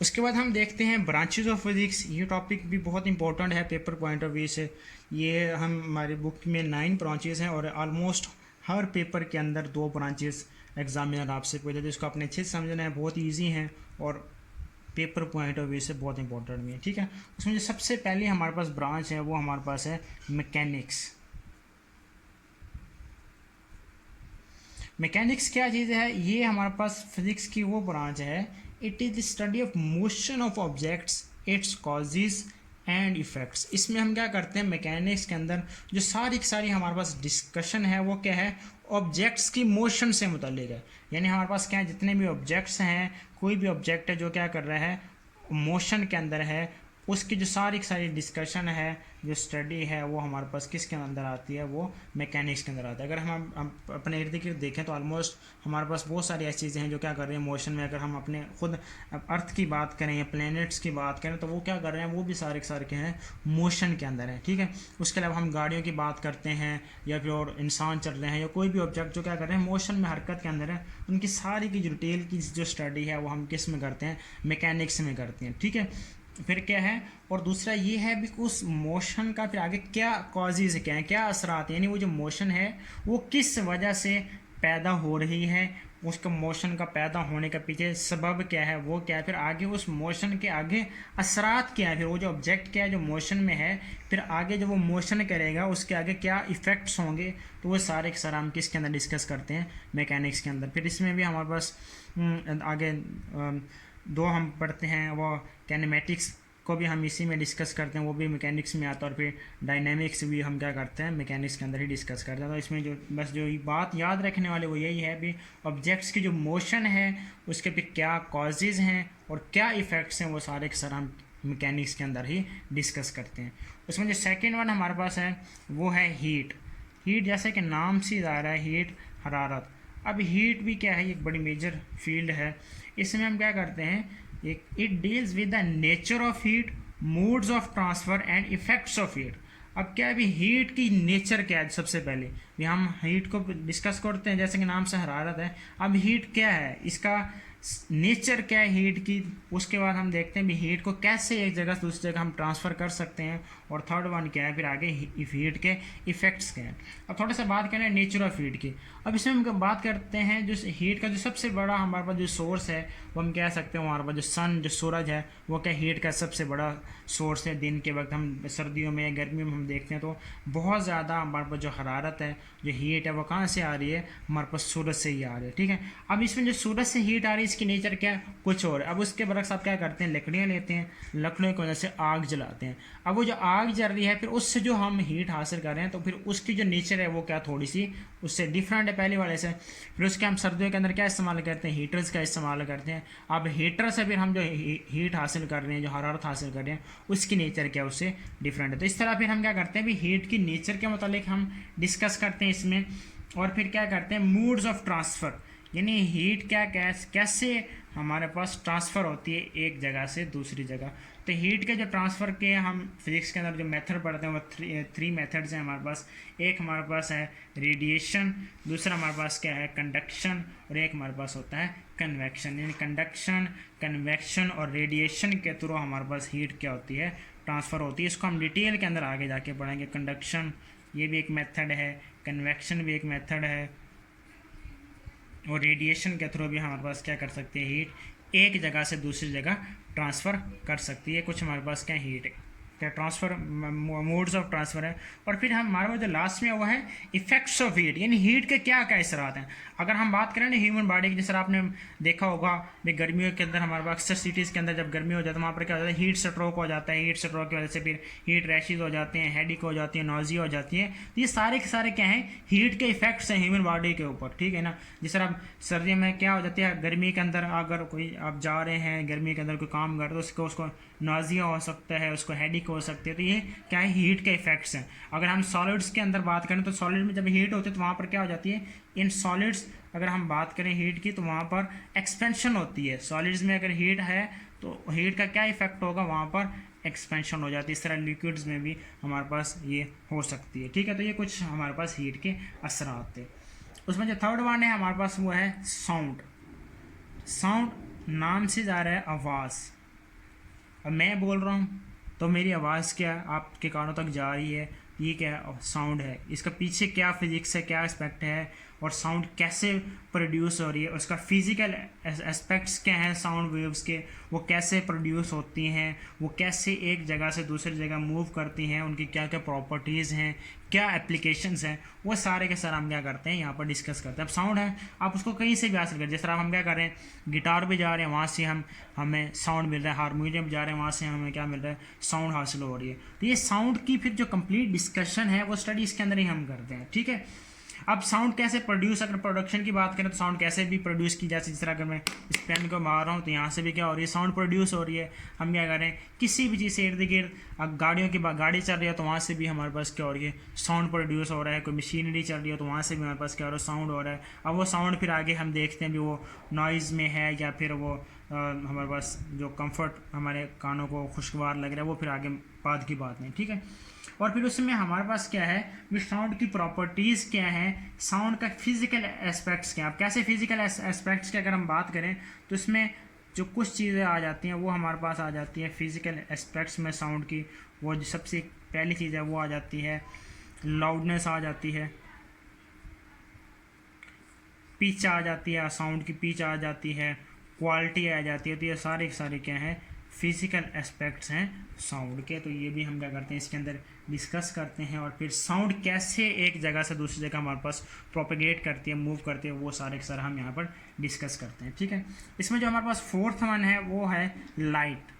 उसके बाद हम देखते हैं ब्रांचेज ऑफ फिजिक्स। ये टॉपिक भी बहुत इंपॉर्टेंट है पेपर पॉइंट ऑफ व्यू से। ये हम हमारी बुक में 9 ब्रांचेज हैं और ऑलमोस्ट हर पेपर के अंदर 2 ब्रांचेज एग्जामिनर आपसे पूछे, तो इसको अपने अच्छे से समझना है। बहुत ईजी है और पेपर पॉइंट ऑफ व्यू से बहुत इंपॉर्टेंट भी है। ठीक है, उसमें जो सबसे पहले हमारे पास ब्रांच है वो हमारे पास है मैकेनिक्स। मैकेनिक्स क्या चीज़ है? ये हमारे पास फिजिक्स की वो ब्रांच है, it is the study of motion of objects, its causes and effects. इसमें हम क्या करते हैं मैकेनिक्स के अंदर जो सारी की सारी हमारे पास डिस्कशन है वो क्या है, ऑब्जेक्ट्स की मोशन से मुतल्लिक है। यानी हमारे पास क्या है, जितने भी ऑब्जेक्ट्स हैं, कोई भी ऑब्जेक्ट है जो क्या कर रहा है, मोशन के अंदर है, उसकी जो सारी की सारी डिस्कशन है, जो स्टडी है, वो हमारे पास किसके अंदर आती है, वो मैकेनिक्स के अंदर आता है। अगर हम अपने इर्द गिर्द देखें तो ऑलमोस्ट हमारे पास बहुत सारी ऐसी चीज़ें हैं जो क्या कर रही हैं मोशन में। अगर हम अपने खुद अर्थ की बात करें या प्लैनेट्स की बात करें तो वो क्या कर रहे हैं, वो भी सारे के सारे क्या हैं, मोशन के अंदर है। ठीक है, उसके अलावा हम गाड़ियों की बात करते हैं या फिर और इंसान चल रहे हैं या कोई भी ऑब्जेक्ट जो क्या कर रहे हैं मोशन में, हरकत के अंदर है, उनकी सारी की जो डिटेल की जो स्टडी है वो हम किस में करते हैं, मैकेनिक्स में करते हैं। ठीक है, फिर क्या है, और दूसरा ये है भी उस मोशन का फिर आगे क्या कॉजेज क्या है, क्या असरात, यानी वो जो मोशन है वो किस वजह से पैदा हो रही है, उसका मोशन का पैदा होने का पीछे सबब क्या है, वो क्या है, फिर आगे उस मोशन के आगे असरात क्या है, फिर वो जो ऑब्जेक्ट क्या है जो मोशन में है, फिर आगे जब वो मोशन करेगा उसके आगे क्या इफ़ेक्ट्स होंगे, तो वो सारे के सारे हम किसके अंदर डिस्कस करते हैं, मैकेनिक्स के अंदर। फिर इसमें भी हमारे पास आगे 2 हम पढ़ते हैं, वो कैनेमेटिक्स को भी हम इसी में डिस्कस करते हैं, वो भी मैकेनिक्स में आता है। और फिर डायनेमिक्स भी हम क्या करते हैं, मैकेनिक्स के अंदर ही डिस्कस करते हैं। तो इसमें जो बस जो बात याद रखने वाले वो यही है भी ऑब्जेक्ट्स की जो मोशन है उसके फिर क्या कॉजेज़ हैं और क्या इफ़ेक्ट्स हैं, वो सारे के सारे हम मैकेनिक्स के अंदर ही डिस्कस करते हैं। उसमें जो सेकेंड वन हमारे पास है वो है हीट। हीट जैसे कि नाम से आ रहा है, हीट हरारत। अब हीट भी क्या है, एक बड़ी मेजर फील्ड है। इसमें हम क्या करते हैं, it deals with the nature of heat, modes of transfer and effects of heat. अब क्या है भी हीट की नेचर क्या है, सबसे पहले भी हम हीट को डिस्कस करते हैं, जैसे कि नाम से हरारत है। अब हीट क्या है, इसका नेचर क्या है हीट की, उसके बाद हम देखते हैं भी हीट को कैसे एक जगह से दूसरी जगह हम ट्रांसफ़र कर सकते हैं, और थर्ड वन क्या है, फिर आगे हीट के इफ़ेक्ट्स क्या हैं। अब थोड़ा सा बात करें नेचर ऑफ हीट की। अब इसमें हम बात करते हैं जो हीट का जो सबसे बड़ा हमारे पास जो सोर्स है वो हम कह सकते हैं हमारे पास जो सन, जो सूरज है, वो क्या हीट का सबसे बड़ा सोर्स है। दिन के वक्त हम सर्दियों में गर्मियों में हम देखते हैं तो बहुत ज़्यादा हमारे पास जो हरारत है, जो हीट है, वो कहाँ से आ रही है, हमारे पास सूरज से ही आ रही है। ठीक है, अब इसमें जो सूरज से हीट आ रही है इसकी नेचर क्या है, कुछ और। अब उसके बरक्स आप क्या करते हैं, लकड़ियाँ लेते हैं, लकड़ियों की वजह से आग जलाते हैं। अब वो जो आग जल रही है फिर उससे जो हम हीट हासिल कर रहे हैं तो फिर उसकी जो नेचर है वो क्या थोड़ी सी उससे डिफरेंट है पहले वाले से। फिर उसके हम सर्दियों के अंदर क्या इस्तेमाल करते हैं, हीटर्स का इस्तेमाल करते हैं। अब हीटर से फिर हम जो हीट हासिल कर रहे हैं, जो हरारत हासिल कर रहे हैं, उसकी नेचर क्या उससे डिफरेंट है। तो इस तरह फिर हम क्या करते हैं भी हीट की नेचर के मुतालिक हम डिस्कस करते हैं इसमें। और फिर क्या करते हैं, मूड्स ऑफ ट्रांसफ़र, यानी हीट क्या कैसे हमारे पास ट्रांसफ़र होती है एक जगह से दूसरी जगह। तो हीट के जो ट्रांसफ़र के हम फिज़िक्स के अंदर जो मेथड पढ़ते हैं वो थ्री मेथड्स हैं हमारे पास। एक हमारे पास है रेडिएशन, दूसरा हमारे पास क्या है कंडक्शन, और एक हमारे पास होता है कन्वेक्शन। यानी कंडक्शन, कन्वेक्शन और रेडिएशन के थ्रू हमारे पास हीट क्या होती है, ट्रांसफ़र होती है। इसको हम डिटेल के अंदर आगे जाके पढ़ेंगे। कंडक्शन ये भी एक मेथड है, कन्वेक्शन भी एक मेथड है, और रेडिएशन के थ्रू भी हमारे पास क्या कर सकते हैं, हीट एक जगह से दूसरी जगह ट्रांसफ़र कर सकती है। कुछ हमारे पास क्या हीट क्या ट्रांसफ़र मोड्स ऑफ ट्रांसफ़र है। और फिर हमारे पास जो लास्ट में वो है इफेक्ट्स ऑफ हीट, यानी हीट के क्या क्या असरात हैं। अगर हम बात करें ना ह्यूमन बॉडी की, जैसे आपने देखा होगा भाई गर्मियों के अंदर हमारे पास अक्सर सिटीज़ के अंदर जब गर्मी हो जाती है वहाँ पर क्या हो जाता है, हीट स्ट्रोक हो जाता है। हीट स्ट्रोक की वजह से फिर हीट रैशेज हो जाते हैं, हेडिक हो जाती है, नोजिया हो जाती है। तो ये सारे के सारे क्या हैं, हीट के इफेक्ट्स हैं ह्यूमन बॉडी के ऊपर। ठीक है ना, जिस तरह अब सर्दियों में क्या हो जाती है, गर्मी के अंदर अगर कोई आप जा रहे हैं गर्मी के अंदर कोई काम कर, तो उसको नोजिया हो सकता है, उसको हेडिक हो सकती है। तो ये क्या है, हीट के इफेक्ट्स हैं। अगर हम सॉलिड्स के अंदर बात करें तो सॉलिड में जब हीट होती है तो वहाँ पर क्या हो जाती है, इन सॉलिड्स अगर हम बात करें हीट की तो वहाँ पर एक्सपेंशन होती है। सॉलिड्स में अगर हीट है तो हीट का क्या इफेक्ट होगा, वहाँ पर एक्सपेंशन हो जाती है। इस तरह लिक्विड्स में भी हमारे पास ये हो सकती है। ठीक है, तो ये कुछ हमारे पास हीट के असरात थे। उसमें जो थर्ड वन है हमारे पास वो है साउंड। साउंड नाम से जा रहा है आवाज़। अब मैं बोल रहा हूँ तो मेरी आवाज़ क्या आपके कानों तक जा रही है, ये क्या साउंड है, इसका पीछे क्या फिजिक्स है, क्या एस्पेक्ट है, और साउंड कैसे प्रोड्यूस हो रही है, उसका फिजिकल एस्पेक्ट्स क्या हैं साउंड वेव्स के, वो कैसे प्रोड्यूस होती हैं, वो कैसे एक जगह से दूसरी जगह मूव करती हैं, उनकी क्या क्या प्रॉपर्टीज़ हैं, क्या एप्लीकेशंस हैं, वो सारे के सारे हम क्या करते हैं यहाँ पर डिस्कस करते हैं। अब साउंड है, आप उसको कहीं से भी हासिल करें, जिस तरह हम क्या कर रहे हैं, गिटार पे जा रहे हैं, वहाँ से हमें साउंड मिल रहा है, हारमोनियम पे जा रहे हैं, वहाँ से हमें क्या मिल रहा है, साउंड हासिल हो रही है। तो ये साउंड की फिर जो कंप्लीट डिस्कशन है वो स्टडी इसके अंदर ही हम करते हैं, ठीक है। अब साउंड कैसे प्रोड्यूस, अगर प्रोडक्शन की बात करें तो साउंड कैसे भी प्रोड्यूस की जा सकती है। जिस तरह अगर मैं इस पेन को मार रहा हूँ तो यहाँ से भी क्या हो रही है, साउंड प्रोड्यूस हो रही है। हम क्या कर रहे हैं, किसी भी चीज़ से इर्द गिर्द, अब गाड़ियों की गाड़ी चल रही है तो वहाँ से भी हमारे पास क्या हो रही है, साउंड प्रोड्यूस हो रहा है। कोई मशीनरी चल रही है तो वहाँ से भी हमारे पास क्या हो रहा है, साउंड हो रहा है। अब वो साउंड फिर आगे हम देखते हैं भी वो नॉइज़ में है या फिर वो हमारे पास जो कंफर्ट हमारे कानों को खुशगवार लग रहा है, वो फिर आगे बाद की बात नहीं, ठीक है। और फिर उसमें हमारे पास क्या है, भी साउंड की प्रॉपर्टीज़ क्या हैं, साउंड का फिजिकल एस्पेक्ट्स क्या हैं। अब कैसे फिजिकल एस्पेक्ट्स की अगर हम बात करें तो इसमें जो कुछ चीज़ें आ जाती हैं वो हमारे पास आ जाती हैं फिजिकल एस्पेक्ट्स में साउंड की। वो जो सबसे पहली चीज़ है वो आ जाती है लाउडनेस, आ जाती है पिच, आ जाती है साउंड की पिच, आ जाती है क्वालिटी, आ जाती है। तो ये सारे सारे क्या हैं, फिजिकल एस्पेक्ट्स हैं साउंड के। तो ये भी हम क्या करते हैं इसके अंदर डिस्कस करते हैं। और फिर साउंड कैसे एक जगह से दूसरी जगह हमारे पास प्रोपेगेट करती है, मूव करती है, वो सारे के सारे हम यहाँ पर डिस्कस करते हैं, ठीक है। इसमें जो हमारे पास फोर्थ वन है वो है लाइट।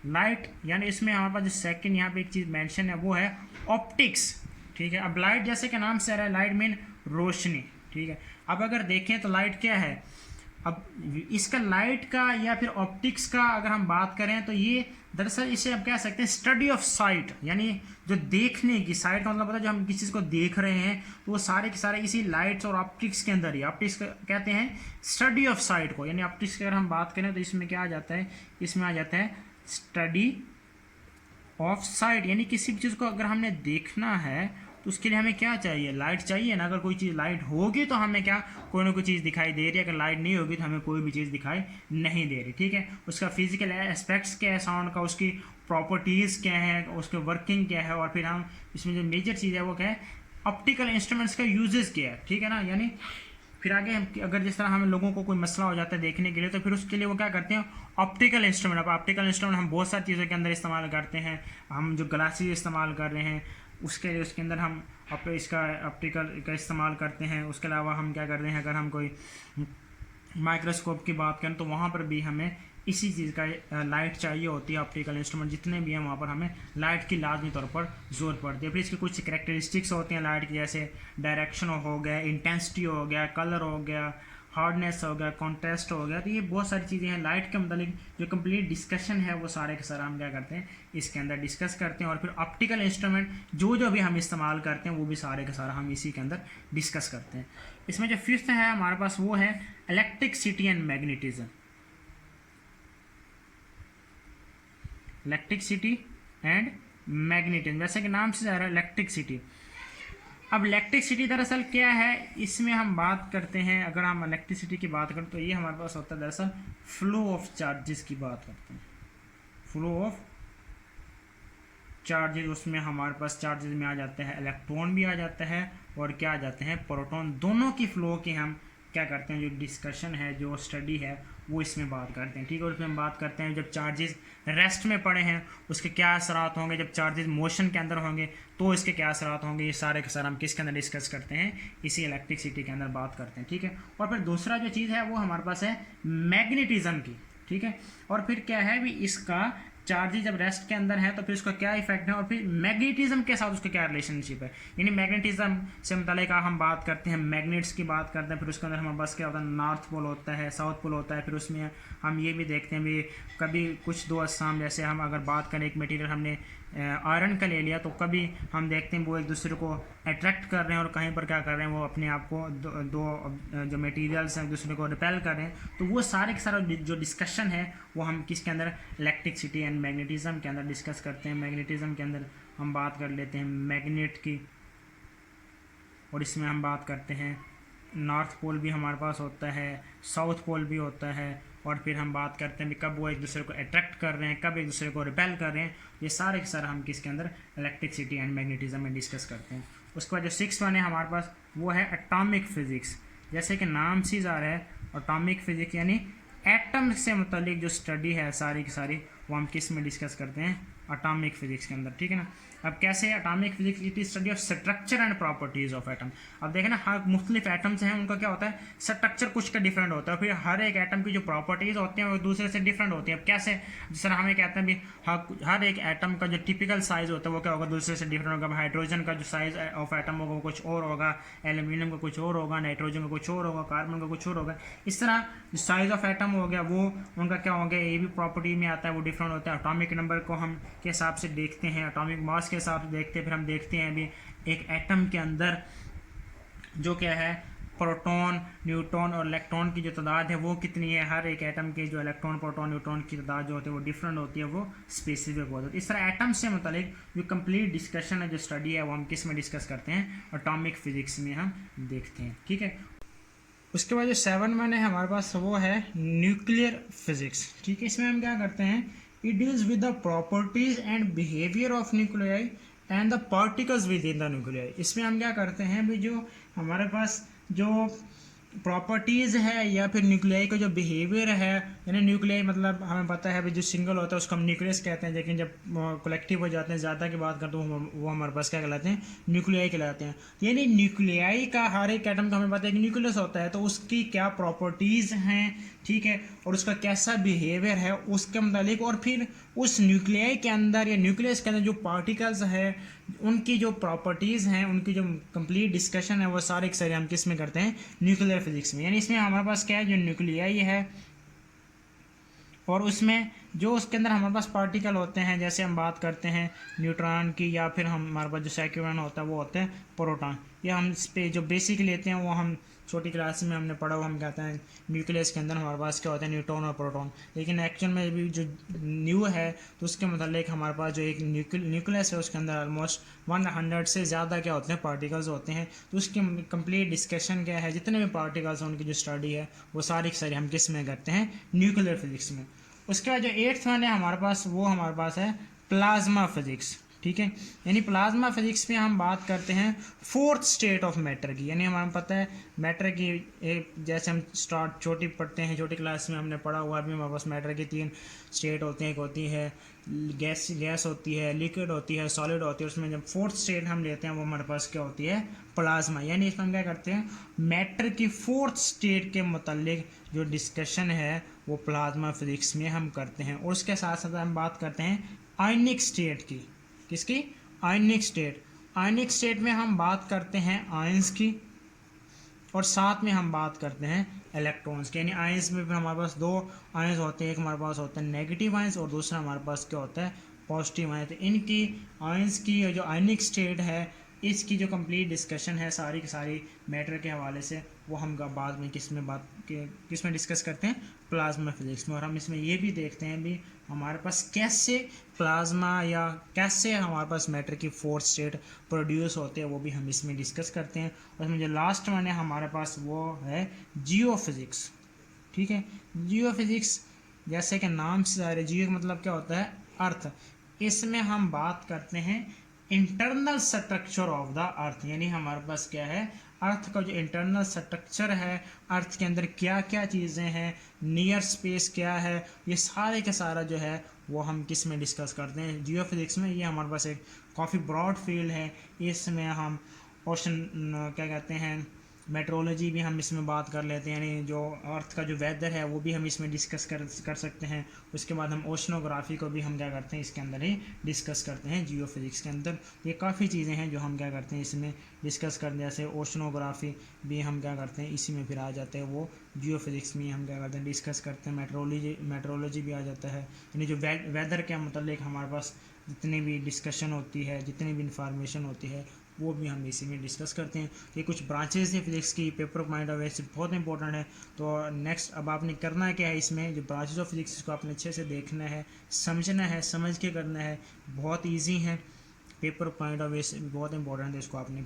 लाइट यानी इसमें हमारे पास जो सेकंड यहाँ पे एक चीज़ मेंशन है वो है ऑप्टिक्स, ठीक है। अब लाइट जैसे कि नाम से आ रहा है, लाइट मीन रोशनी, ठीक है। अब अगर देखें तो लाइट क्या है, अब इसका लाइट का या फिर ऑप्टिक्स का अगर हम बात करें तो ये दरअसल इसे हम कह सकते हैं स्टडी ऑफ साइट, यानी जो देखने की साइट का मतलब पता है, जो हम किसी चीज़ को देख रहे हैं तो वो सारे के सारे इसी लाइट्स और ऑप्टिक्स के अंदर ही। ऑप्टिक्स कहते हैं स्टडी ऑफ साइट को, यानी ऑप्टिक्स की अगर हम बात करें तो इसमें क्या आ जाता है, इसमें आ जाता है स्टडी ऑफ साइट, यानी किसी भी चीज़ को अगर हमने देखना है तो उसके लिए हमें क्या चाहिए, लाइट चाहिए ना। अगर कोई चीज़ लाइट होगी तो हमें क्या कोई ना कोई चीज़ दिखाई दे रही है, अगर लाइट नहीं होगी तो हमें कोई भी चीज़ दिखाई नहीं दे रही, ठीक है। उसका फिजिकल एस्पेक्ट्स क्या है साउंड का, उसकी प्रॉपर्टीज़ क्या है, उसके वर्किंग क्या है, और फिर हम इसमें जो मेजर चीज़ है वो क्या है, ऑप्टिकल इंस्ट्रूमेंट्स का यूजेस क्या है, ठीक है ना। यानी फिर आगे हम अगर जिस तरह हमें लोगों को कोई मसला हो जाता है देखने के लिए तो फिर उसके लिए वो क्या करते हैं, ऑप्टिकल इंस्ट्रूमेंट। अब ऑप्टिकल इंस्ट्रूमेंट हम बहुत सारी चीज़ों के अंदर इस्तेमाल करते हैं। हम जो ग्लासेस इस्तेमाल कर रहे हैं उसके लिए उसके अंदर हम इसका ऑप्टिकल का इस्तेमाल करते हैं। उसके अलावा हम क्या कर रहे हैं, अगर हम कोई माइक्रोस्कोप की बात करें तो वहाँ पर भी हमें इसी चीज़ का लाइट चाहिए होती है। ऑप्टिकल इंस्ट्रूमेंट जितने भी हैं वहाँ पर हमें लाइट की लाजमी तौर पर ज़रूरत पड़ती है। फिर इसकी कुछ करैक्टरिस्टिक्स होती हैं लाइट की, जैसे डायरेक्शन हो गया, इंटेंसिटी हो गया, कलर हो गया, हार्डनेस हो गया, कॉन्ट्रास्ट हो गया। तो ये बहुत सारी चीज़ें हैं लाइट के मतलब जो कंप्लीट डिस्कशन है वो सारे के सारे हम क्या करते हैं इसके अंदर डिस्कस करते हैं। और फिर ऑप्टिकल इंस्ट्रूमेंट जो भी हम इस्तेमाल करते हैं वो भी सारे के सारा हम इसी के अंदर डिस्कस करते हैं। इसमें जो फिफ्थ है हमारे पास वो है electricity and magnetism. Electricity and magnetism, जैसे कि नाम से जा रहा है इलेक्ट्रिसिटी। अब इलेक्ट्रिसिटी दरअसल क्या है, इसमें हम बात करते हैं, अगर हम इलेक्ट्रिसिटी की बात करें तो ये हमारे पास होता है दरअसल फ्लो ऑफ चार्जेस की बात करते हैं। फ्लो ऑफ चार्जेस, उसमें हमारे पास चार्जेस में आ जाते हैं इलेक्ट्रॉन भी आ जाता है और क्या आ जाते हैं प्रोटॉन, दोनों की फ्लो की हम क्या करते हैं जो डिस्कशन है, जो स्टडी है वो इसमें बात करते हैं, ठीक है। और इसमें हम बात करते हैं जब चार्जेस रेस्ट में पड़े हैं उसके क्या असरात होंगे, जब चार्जेस मोशन के अंदर होंगे तो इसके क्या असरात होंगे। ये सारे के सारे हम किसके अंदर डिस्कस करते हैं, इसी इलेक्ट्रिसिटी के अंदर बात करते हैं, ठीक है। और फिर दूसरा जो चीज़ है वो हमारे पास है मैग्नेटिज्म की, ठीक है। और फिर क्या है भी इसका चार्जेस जब रेस्ट के अंदर है तो फिर उसका क्या इफेक्ट है और फिर मैग्नेटिज्म के साथ उसका क्या रिलेशनशिप है। यानी मैग्नेटिज्म से मुतालिक हम बात करते हैं, मैग्नेट्स की बात करते हैं, फिर उसके अंदर हमारे पास क्या होता है, नॉर्थ पोल होता है, साउथ पोल होता है। फिर उसमें हम ये भी देखते हैं भी कभी कुछ दो असाम, जैसे हम अगर बात करें एक मटेरियल हमने आयरन का ले लिया तो कभी हम देखते हैं वो एक दूसरे को अट्रैक्ट कर रहे हैं और कहीं पर क्या कर रहे हैं वो अपने आप को दो जो मटेरियल्स हैं एक दूसरे को रिपेल कर रहे हैं। तो वो सारे के सारे जो डिस्कशन है वो हम किसके अंदर, इलेक्ट्रिसिटी एंड मैग्नेटिज्म के अंदर डिस्कस करते हैं। मैग्नेटिज्म के अंदर हम बात कर लेते हैं मैग्नेट की, और इसमें हम बात करते हैं नॉर्थ पोल भी हमारे पास होता है, साउथ पोल भी होता है, और फिर हम बात करते हैं भी कब वो एक दूसरे को अट्रैक्ट कर रहे हैं, कब एक दूसरे को रिपेल कर रहे हैं। ये सारे के सारे हम किसके अंदर इलेक्ट्रिसिटी एंड मैग्नेटिज्म में डिस्कस करते हैं। उसके बाद जो 6 वन है हमारे पास वो है एटॉमिक फिजिक्स। जैसे कि नाम से जा रहा है एटॉमिक फिजिक्स यानी एटम से मुतालिक जो स्टडी है सारी की सारी वो हम किस में डिस्कस करते हैं, एटॉमिक फिजिक्स के अंदर, ठीक है ना। अब कैसे atomic physics, it is study of structure and properties of atom. अब देखें ना, हर मुख्तलिफ एटम्स हैं उनका क्या होता है, स्ट्रक्चर कुछ का डिफरेंट होता है, फिर हर एक एटम की जो प्रॉपर्टीज होती हैं वो दूसरे से डिफरेंट होती है। अब कैसे, जिस तरह हमें कहते हैं भी हर एक एटम का जो टिपिकल साइज होता है वो क्या होगा, दूसरे से डिफरेंट होगा। हाइड्रोजन का जो साइज ऑफ एटम होगा वो कुछ और होगा, एल्यूमिनियम का कुछ और होगा, नाइट्रोजन का कुछ और होगा, कार्बन का कुछ और होगा। इस तरह जो साइज ऑफ एटम हो गया वो उनका क्या हो गया, ये भी प्रॉपर्टी में आता है, वो डिफरेंट होता है। एटॉमिक नंबर को हम के हिसाब से देखते हैं, एटॉमिक मास के हिसाब से देखते हैं, फिर हम देखते हैं अभी एक एटम के अंदर जो क्या है, प्रोटॉन, न्यूट्रॉन और इलेक्ट्रॉन की जो तादाद है वो कितनी है। हर एक एटम के जो इलेक्ट्रॉन, प्रोटॉन, न्यूट्रॉन की तादाद जो होती है वो डिफरेंट होती है, वो स्पेसिफिक होती है। इस तरह एटम से मुतालिक जो कंप्लीट डिस्कशन है, जो स्टडी है वो हम किस में डिस्कस करते हैं, एटॉमिक फिजिक्स में हम देखते हैं, ठीक है। उसके बाद जो 7 वन है हमारे पास वो है न्यूक्लियर फिजिक्स, ठीक है। इसमें हम क्या करते हैं, it deals with the properties and behaviour of nuclei and the particles with in the nuclei. इसमें हम क्या करते हैं भी, जो हमारे पास जो प्रॉपर्टीज़ है या फिर न्यूक्लियाई का जो बिहेवियर है, यानी न्यूक्लियाई मतलब हमें पता है भी जो सिंगल होता है उसको हम न्यूक्लियस कहते हैं, लेकिन जब कलेक्टिव हो जाते हैं, ज़्यादा की बात करते हैं वो हमारे पास क्या कहलाते हैं, न्यूक्लियाई कहलाते हैं। यानी न्यूक्लियाई का हर एक एटम का हमें पता है कि न्यूक्लियस होता है, तो उसकी क्या प्रॉपर्टीज़ हैं, ठीक है, और उसका कैसा बिहेवियर है उसके मुतालिक, और फिर उस न्यूक्लियाई के अंदर या न्यूक्लियस के अंदर जो पार्टिकल्स है उनकी जो प्रॉपर्टीज़ हैं, उनकी जो कंप्लीट डिस्कशन है वो सारे के सारे हम किस में करते हैं, न्यूक्लियर फिजिक्स में। यानी इसमें हमारे पास क्या है, जो न्यूक्लियाई है और उसमें जो उसके अंदर हमारे पास पार्टिकल होते हैं, जैसे हम बात करते हैं न्यूट्रॉन की, या फिर हमारे पास जो सेकेंड होता है वो होते हैं प्रोटॉन। या हम इस पे जो बेसिक लेते हैं वो हम छोटी क्लास में हमने पढ़ा हुआ, हम कहते हैं न्यूक्लियस के अंदर हमारे पास क्या होता है, न्यूट्रॉन और प्रोटॉन। लेकिन एक्चुअल में भी जो न्यू है तो उसके मतलब हमारे पास जो एक न्यूक्लियस है उसके अंदर ऑलमोस्ट 100 से ज़्यादा क्या होते हैं, पार्टिकल्स होते हैं। तो उसकी कंप्लीट डिस्कशन क्या है, जितने भी पार्टिकल्स हैं उनकी जो स्टडी है वो सारी की सारी हम किस में करते हैं, न्यूक्लियर फिजिक्स में। उसके बाद जो 8th वन है हमारे पास वो हमारे पास है प्लाज्मा फिजिक्स, ठीक है। यानी प्लाज्मा फिजिक्स में हम बात करते हैं 4th स्टेट ऑफ मैटर की। यानी हमें पता है मैटर की एक, जैसे हम स्टार्ट छोटी पढ़ते हैं, छोटी क्लास में हमने पढ़ा हुआ भी, हमारे पास मैटर की 3 स्टेट होती हैं। एक होती है गैस होती है, लिक्विड होती है, सॉलिड होती है। उसमें जब 4th स्टेट हम लेते हैं वो हमारे पास क्या होती है, प्लाज्मा। यानी इसमें हम क्या करते हैं, मैटर की 4th स्टेट के मुतालिक जो डिस्कशन है वो प्लाज्मा फिजिक्स में हम करते हैं। और उसके साथ साथ हम बात करते हैं आयनिक स्टेट की। किसकी, आयनिक स्टेट। आयनिक स्टेट में हम बात करते हैं आयंस की, और साथ में हम बात करते हैं इलेक्ट्रॉन्स की। यानी आयंस में फिर हमारे पास 2 आयंस होते हैं, एक हमारे पास होता है नेगेटिव आयंस और दूसरा हमारे पास क्या होता है, पॉजिटिव आयंस। तो इनकी आयंस की जो आयनिक स्टेट है इसकी जो कंप्लीट डिस्कशन है सारी की सारी मैटर के हवाले से वो हम बाद में किस में डिस्कस करते हैं, प्लाज्मा फिजिक्स में। और हम इसमें ये भी देखते हैं भी हमारे पास कैसे प्लाज्मा या कैसे हमारे पास मैटर की 4th स्टेट प्रोड्यूस होते हैं वो भी हम इसमें डिस्कस करते हैं। और इसमें जो लास्ट वन है हमारे पास वो है जियो फिजिक्स, ठीक है। जियो फिजिक्स जैसे कि नाम से ज़ाहिर है, जियो का मतलब क्या होता है, अर्थ। इसमें हम बात करते हैं internal structure of the earth. यानी हमारे पास क्या है, अर्थ का जो इंटरनल स्ट्रक्चर है, अर्थ के अंदर क्या क्या चीज़ें हैं, नियर स्पेस क्या है, ये सारे के सारा जो है वो हम किस में डिस्कस करते हैं, जियो फिजिक्स में। ये हमारे पास एक काफ़ी ब्रॉड फील्ड है। इसमें हम ओशन क्या कहते हैं, मेट्रोलॉजी भी हम इसमें बात कर लेते हैं, यानी जो अर्थ का जो वेदर है वो भी हम इसमें डिस्कस कर सकते हैं। उसके बाद हम ओशनोग्राफी को भी हम क्या करते हैं इसके अंदर ही डिस्कस करते हैं जियो फिजिक्स के अंदर। ये काफ़ी चीज़ें हैं जो हम क्या करते हैं इसमें डिस्कस करते हैं, जैसे ओशनोग्राफी भी हम क्या करते हैं इसी में फिर आ जाते हैं, वो जियो फिजिक्स में हम क्या करते हैं डिस्कस करते हैं। मेट्रोलॉजी भी आ जाता है, यानी जो वेदर के मतलब हमारे पास जितनी भी डिस्कशन होती है, जितनी भी इंफॉर्मेशन होती है वो भी हम इसी में डिस्कस करते हैं। ये कुछ ब्रांचेज हैं फिजिक्स की, पेपर पॉइंट ऑफ व्यू से बहुत इंपॉर्टेंट है। तो नेक्स्ट अब आपने करना है क्या है, इसमें जो ब्रांचेज ऑफ फिजिक्स इसको आपने अच्छे से देखना है, समझना है, समझ के करना है। बहुत ईजी है, पेपर पॉइंट ऑफ व्यू से बहुत इंपॉर्टेंट है, इसको आपने